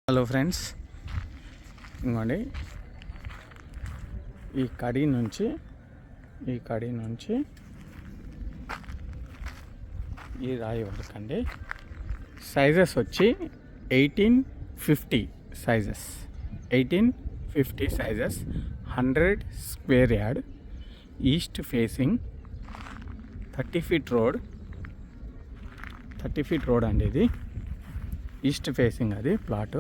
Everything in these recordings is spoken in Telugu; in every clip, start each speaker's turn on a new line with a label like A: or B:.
A: హలో ఫ్రెండ్స్, ఇంకోండి ఈ కడి నుంచి ఈ రాయి వరకు అండి సైజెస్ వచ్చి 1850 sizes 1850 sizes 100 square yard east facing 30 feet road అండి. ఇది ఈస్ట్ ఫేసింగ్ అది ప్లాటు.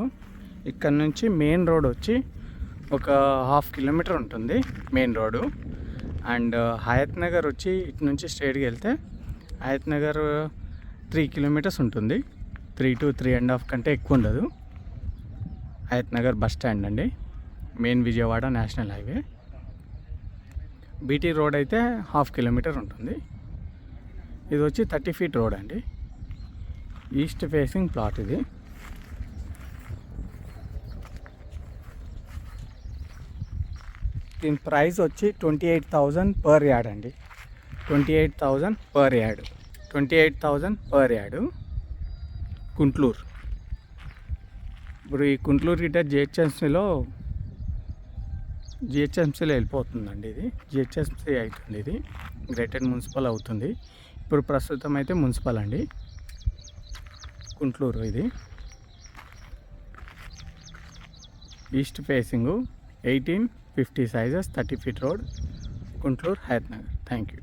A: ఇక్కడ నుంచి మెయిన్ రోడ్ వచ్చి ఒక 1/2 కిలోమీటర్ ఉంటుంది main road. And Hayat Nagar వచ్చి ఇటు నుంచి స్ట్రైట్గా వెళ్తే హయత్ నగర్ 3 కిలోమీటర్స్ ఉంటుంది. 3 to 3.5 కంటే ఎక్కువ ఉండదు. హయత్ నగర్ బస్ స్టాండ్ అండి, main Vijayawada national highway. BT road అయితే 1/2 కిలోమీటర్ ఉంటుంది. ఇది వచ్చి 30 ఫీట్ రోడ్ అండి, ఈస్ట్ ఫేసింగ్ ప్లాట్. ఇది దీని ప్రైస్ వచ్చి 28,000 పర్ యార్డ్ అండి. 28,000 పర్ యార్డ్ కుంట్లూరు. ఇప్పుడు ఈ కుంట్లూరు గిట్ట జిహెచ్ఎంసీలో వెళ్ళిపోతుందండి. ఇది జిహెచ్ఎంసీ అవుతుంది, ఇది గ్రేటెడ్ మున్సిపల్ అవుతుంది. ఇప్పుడు ప్రస్తుతం అయితే మున్సిపల్ అండి కుంట్లూరు. ఇది east facing 1850 sizes 30 feet road Kuntloor Hayat Nagar. Thank you.